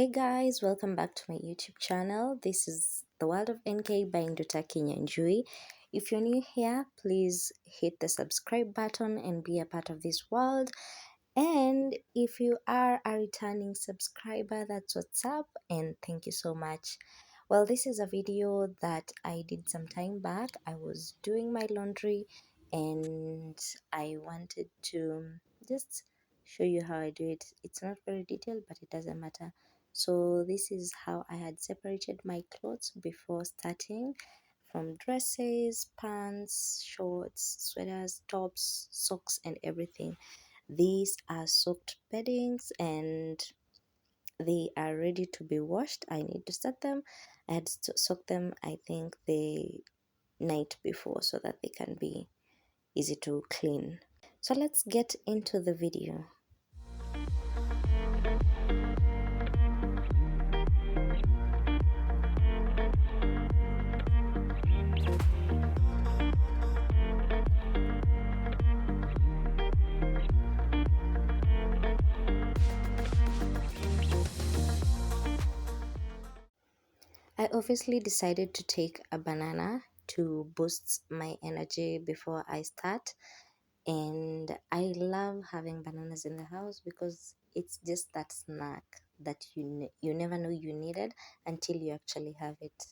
Hi guys, welcome back to my YouTube channel. This is The World of NK by NDUTA KINYANJUI. If you're new here, please hit the subscribe button and be a part of this world. And if you are a returning subscriber, that's what's up, and thank you so much. Well, this is a video that I did some time back. I was doing my laundry and I wanted to just show you how I do it. It's not very detailed, but it doesn't matter. So this is how I had separated my clothes before starting, from dresses, pants, shorts, sweaters, tops, socks, and everything. These are soaked beddings and they are ready to be washed. I need to set them. I had soaked them, I think, the night before so that they can be easy to clean. So let's get into the video. I obviously decided to take a banana to boost my energy before I start, and I love having bananas in the house because it's just that snack that you never know you needed until you actually have it.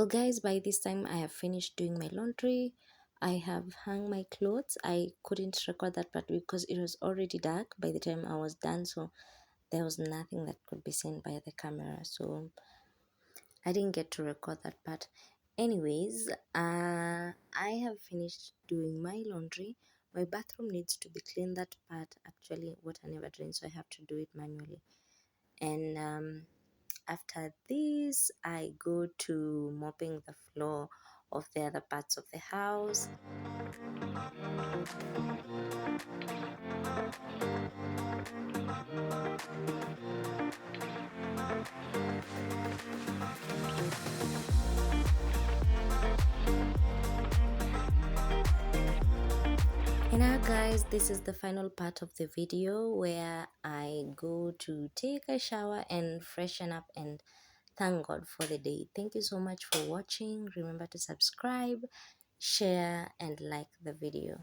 Well guys, by this time I have finished doing my laundry. I have hung my clothes. I couldn't record that part because it was already dark by the time I was done, so there was nothing that could be seen by the camera, so I didn't get to record that part. Anyways, I have finished doing my laundry. My bathroom needs to be cleaned. That part, actually, water never drains, so I have to do it manually. And after this, I go to mopping the floor of the other parts of the house. And now guys, this is the final part of the video where I go to take a shower and freshen up and thank God for the day. Thank you so much for watching. Remember to subscribe, share and like the video.